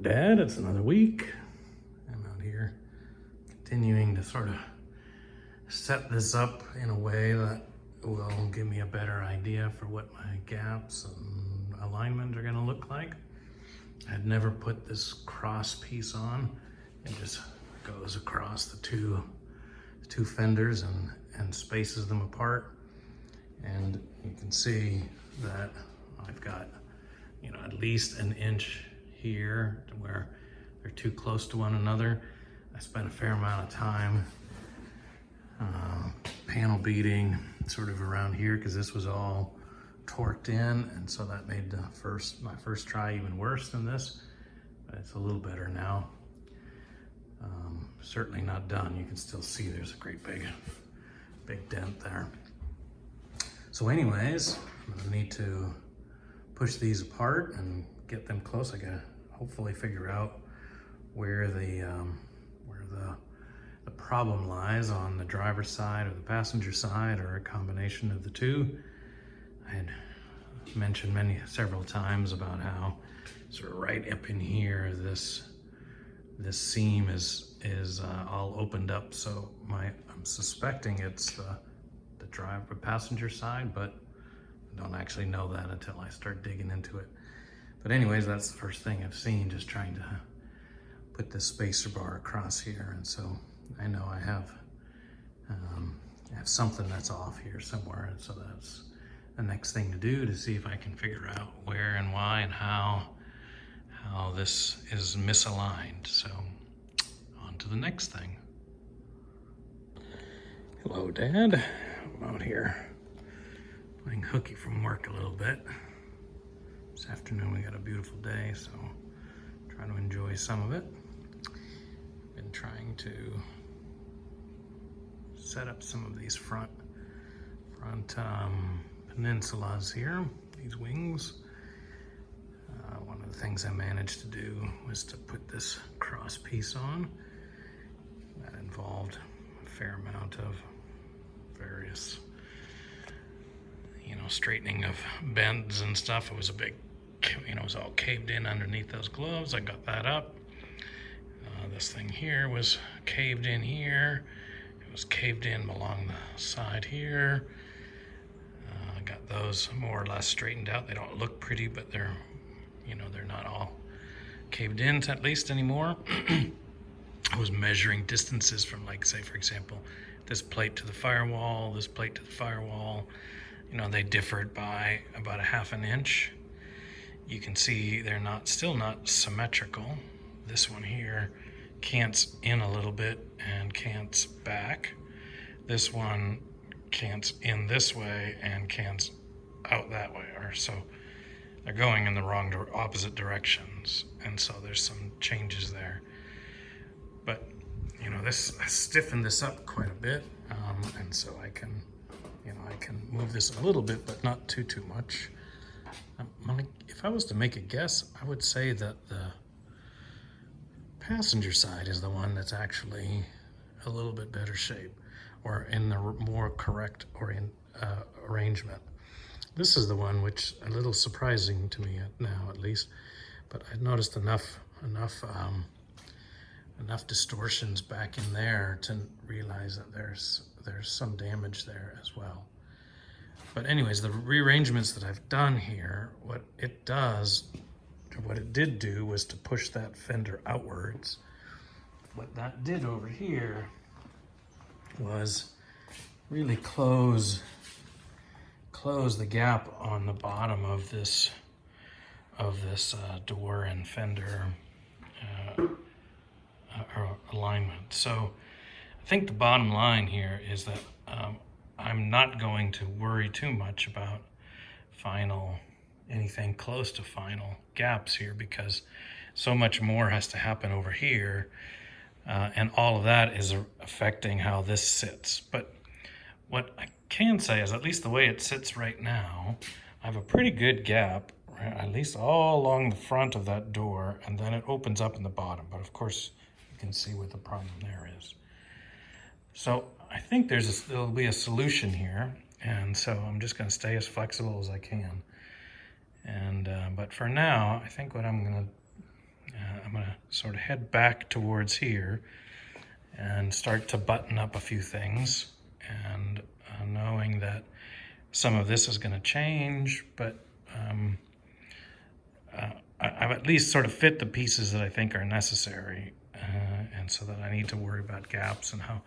Dad, it's another week. I'm out here continuing to sort of set this up in a way that will give me a better idea for what my gaps and alignment are gonna look like. I'd never put this cross piece on. It just goes across the two fenders and spaces them apart. And you can see that I've got, at least an inch here to where they're too close to one another. I spent a fair amount of time panel beating sort of around here because this was all torqued in, and so that made my first try even worse than this, but it's a little better now. Certainly not done. You can still see there's a great big dent there. So anyways, I'm gonna need to push these apart and get them close. I gotta hopefully figure out where the problem lies, on the driver's side or the passenger side, or a combination of the two. I had mentioned several times about how sort of right up in here, this seam is all opened up. So I'm suspecting it's the passenger side, but I don't actually know that until I start digging into it. But anyways, that's the first thing I've seen, just trying to put this spacer bar across here. And so I know I have something that's off here somewhere. And so that's the next thing to do, to see if I can figure out where and why and how this is misaligned. So on to the next thing. Hello, Dad. I'm out here playing hooky from work a little bit. This afternoon we got a beautiful day, so try to enjoy some of it. Been trying to set up some of these front peninsulas here, these wings. One of the things I managed to do was to put this cross piece on. That involved a fair amount of various, straightening of bends and stuff. It was a big, it was all caved in underneath those gloves. I got that up. This thing here was caved in here. It was caved in along the side here. I got those more or less straightened out. They don't look pretty, but they're not all caved in, at least anymore. I was measuring distances from, like, say, for example, this plate to the firewall, this plate to the firewall. They differed by about a ½ an inch. You can see they're still not symmetrical. This one here cants in a little bit and cants back. This one cants in this way and cants out that way, or so they're going in the opposite directions, and so there's some changes there. But I stiffened this up quite a bit, and so I can move this a little bit, but not too much. If I was to make a guess, I would say that the passenger side is the one that's actually a little bit better shape, or in the more correct arrangement. This is the one which a little surprising to me now, at least, but I noticed enough distortions back in there to realize that there's some damage there as well. But anyways, the rearrangements that I've done here, what it did do was to push that fender outwards. What that did over here was really close the gap on the bottom of this door and fender alignment. So I think the bottom line here is that I'm not going to worry too much about anything close to final gaps here, because so much more has to happen over here, and all of that is affecting how this sits. But what I can say is, at least the way it sits right now, I have a pretty good gap, right, at least all along the front of that door, and then it opens up in the bottom. But of course, you can see what the problem there is. So I think there'll be a solution here, and so I'm just going to stay as flexible as I can. And but for now, I think what I'm going to I'm gonna sort of head back towards here and start to button up a few things, and knowing that some of this is gonna change, but I've at least sort of fit the pieces that I think are necessary, and so that I need to worry about gaps and how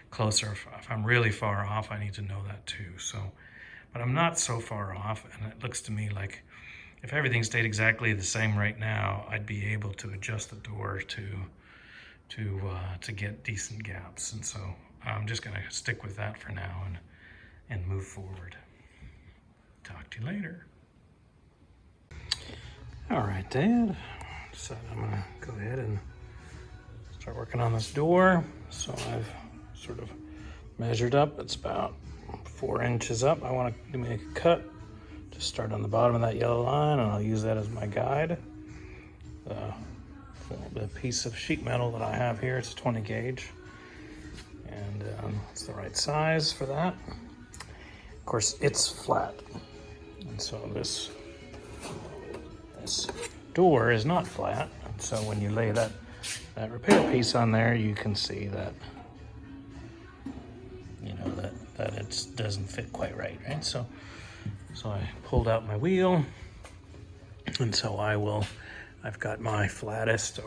close, or if I'm really far off, I need to know that too. So, but I'm not so far off, and it looks to me like if everything stayed exactly the same right now, I'd be able to adjust the door to get decent gaps. And so I'm just gonna stick with that for now and move forward. Talk to you later. All right, Dad. So I'm gonna go ahead and start working on this door. So I've sort of measured up. It's about 4 inches up. I want to make a cut. Just start on the bottom of that yellow line, and I'll use that as my guide. The piece of sheet metal that I have here, it's a 20 gauge, and it's the right size for that. Of course, it's flat, and so this door is not flat. So when you lay that repair piece on there, you can see that, you know, that it doesn't fit quite right, right? So I pulled out my wheel, and so I've got my flattest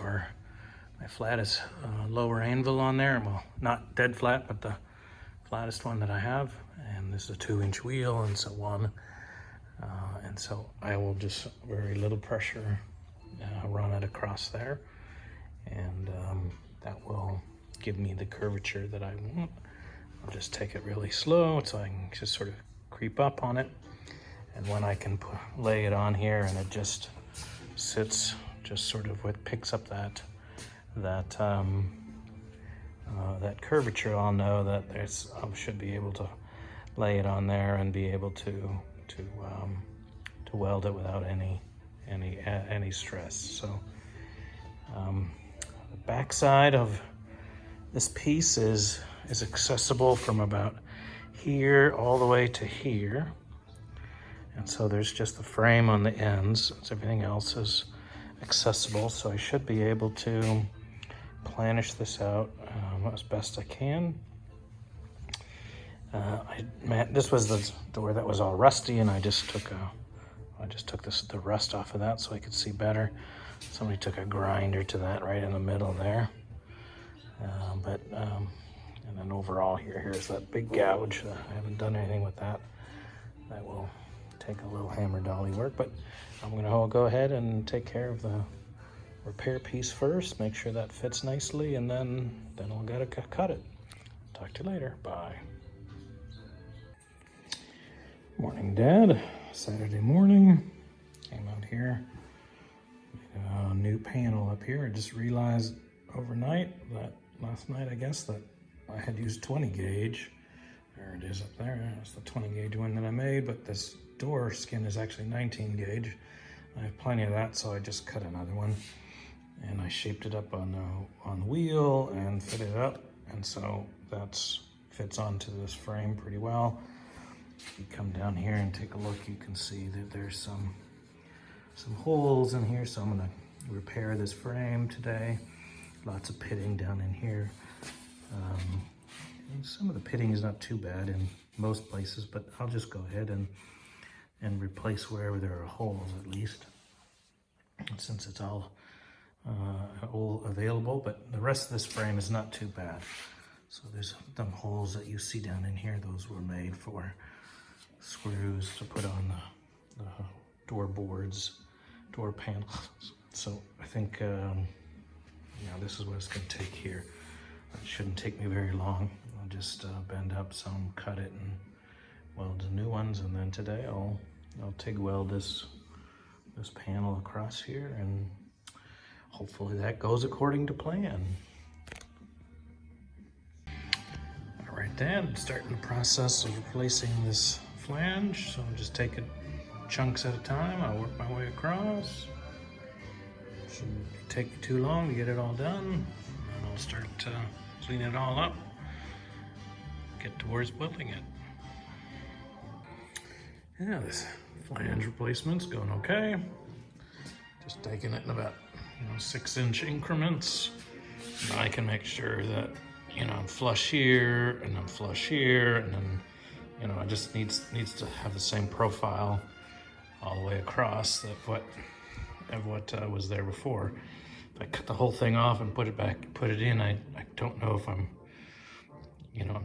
lower anvil on there. Well, not dead flat, but the flattest one that I have. And this is a 2-inch wheel, and so on. And so I will just very little pressure run it across there, and that will give me the curvature that I want. I'll just take it really slow so I can just sort of creep up on it, and when I can lay it on here and it just sits, just sort of what picks up that curvature, I'll know that I should be able to lay it on there and be able to weld it without any stress. So the back side of this piece is accessible from about here all the way to here, and so there's just the frame on the ends. So everything else is accessible, so I should be able to planish this out as best I can. This was the door that was all rusty, and I just took the rust off of that so I could see better. Somebody took a grinder to that right in the middle there. And then overall here's that big gouge. I haven't done anything with that. That will take a little hammer dolly work, but I'm gonna go ahead and take care of the repair piece first, make sure that fits nicely, and then I'll gotta cut it. Talk to you later. Bye. Morning, Dad. Saturday morning. Came out here. Made a new panel up here. I just realized overnight that last night, I guess, that I had used 20 gauge. There it is up there. That's the 20 gauge one that I made, but this door skin is actually 19 gauge. I have plenty of that, so I just cut another one, and I shaped it up on the wheel and fit it up, and so that fits onto this frame pretty well. If you come down here and take a look, you can see that there's some holes in here, so I'm gonna repair this frame today. Lots of pitting down in here. Some of the pitting is not too bad in most places, but I'll just go ahead and replace wherever there are holes, at least, since it's all available. But the rest of this frame is not too bad. So there's them holes that you see down in here. Those were made for screws to put on the door boards, door panels. So I think this is what it's going to take here. It shouldn't take me very long. I'll just bend up some, cut it, and weld the new ones, and then today I'll TIG weld this panel across here, and hopefully that goes according to plan. All right, then, starting the process of replacing this flange. So I'm just taking chunks at a time. I'll work my way across. Shouldn't take me too long to get it all done. And I'll start cleaning it all up, get towards building it. Yeah, this flange replacement's going okay. Just taking it in about 6-inch increments. And I can make sure that, I'm flush here and I'm flush here, and then, it just needs to have the same profile all the way across of what was there before. If I cut the whole thing off and put it in, I don't know if I'm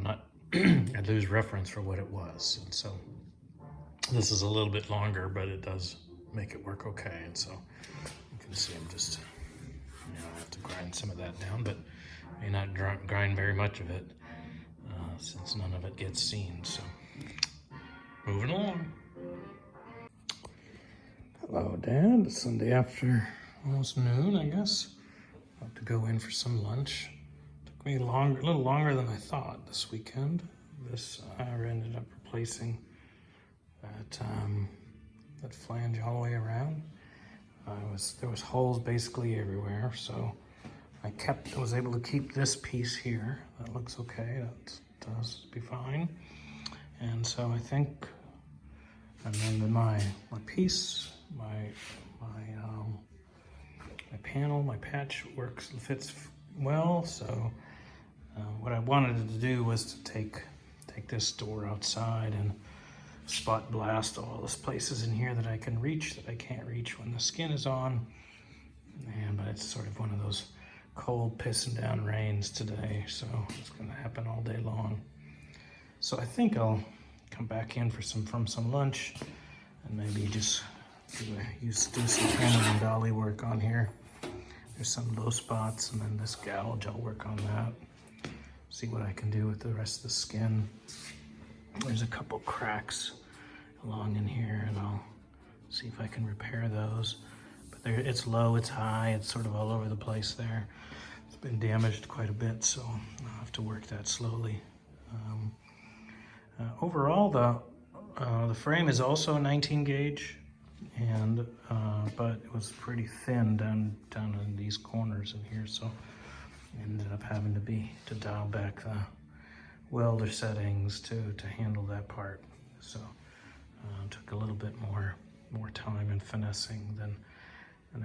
not, I'd lose reference for what it was. And so this is a little bit longer, but it does make it work okay. And so you can see I'm just, I have to grind some of that down, but may not grind very much of it since none of it gets seen. So moving along. Hello, Dad. It's Sunday after almost noon, I guess. About to go in for some lunch. Took me a little longer than I thought this weekend. I ended up replacing that flange all the way around. There was holes basically everywhere, so I was able to keep this piece here. That looks okay. That does be fine. And so I think, and then my piece, my panel, my patch fits well. So what I wanted to do was to take this door outside and spot blast all those places in here that I can reach that I can't reach when the skin is on. But it's sort of one of those cold pissing down rains today, so it's going to happen all day long. So I think I'll come back in from some lunch and maybe just do some panel and dolly work on here. There's some low spots, and then this gouge, I'll work on that. See what I can do with the rest of the skin. There's a couple cracks along in here, and I'll see if I can repair those. But it's low, it's high, it's sort of all over the place there. It's been damaged quite a bit, so I'll have to work that slowly. Overall, the frame is also a 19 gauge, but it was pretty thin down in these corners in here, so I ended up having to dial back the welder settings to handle that part. So it took a little bit more time and finessing than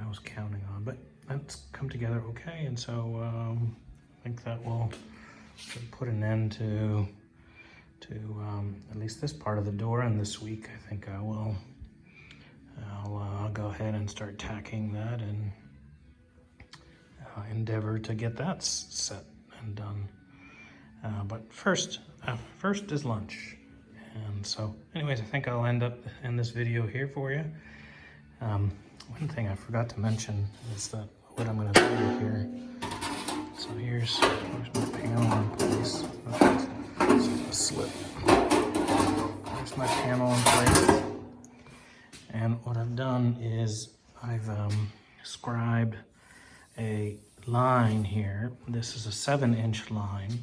I was counting on, but that's come together okay. And so I think that will put an end to at least this part of the door. And this week I think I'll go ahead and start tacking that and endeavor to get that set and done. But first is lunch. And so anyways, I think I'll end this video here for you. One thing I forgot to mention is that what I'm going to do here. So here's my panel in place. It's a slip. There's my panel in place. And what I've done is I've scribed a line here. This is a 7-inch line,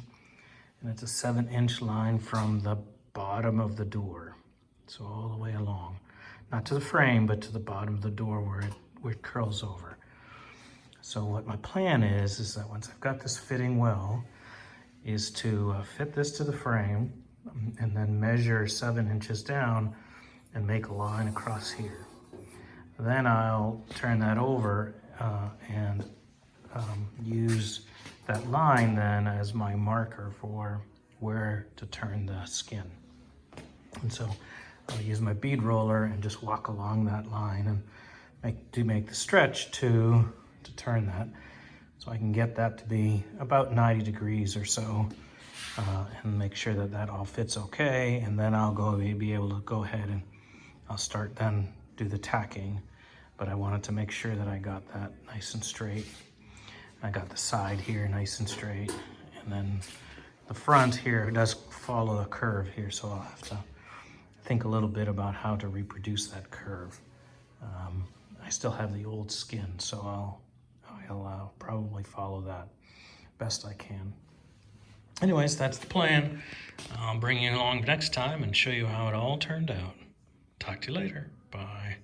and it's a 7-inch line from the bottom of the door, so all the way along, not to the frame, but to the bottom of the door where it curls over. So what my plan is that once I've got this fitting well, is to fit this to the frame and then measure 7 inches down and make a line across here. Then I'll turn that over and use that line then as my marker for where to turn the skin. And so I'll use my bead roller and just walk along that line and make the stretch to turn that, so I can get that to be about 90 degrees or so, and make sure that all fits okay. And then I'll be able to go ahead and I'll start then do the tacking. But I wanted to make sure that I got that nice and straight. I got the side here nice and straight, and then the front here does follow a curve here, so I'll have to think a little bit about how to reproduce that curve. I still have the old skin, so I'll probably follow that best I can. Anyways, that's the plan. I'll bring you along next time and show you how it all turned out. Talk to you later. Bye.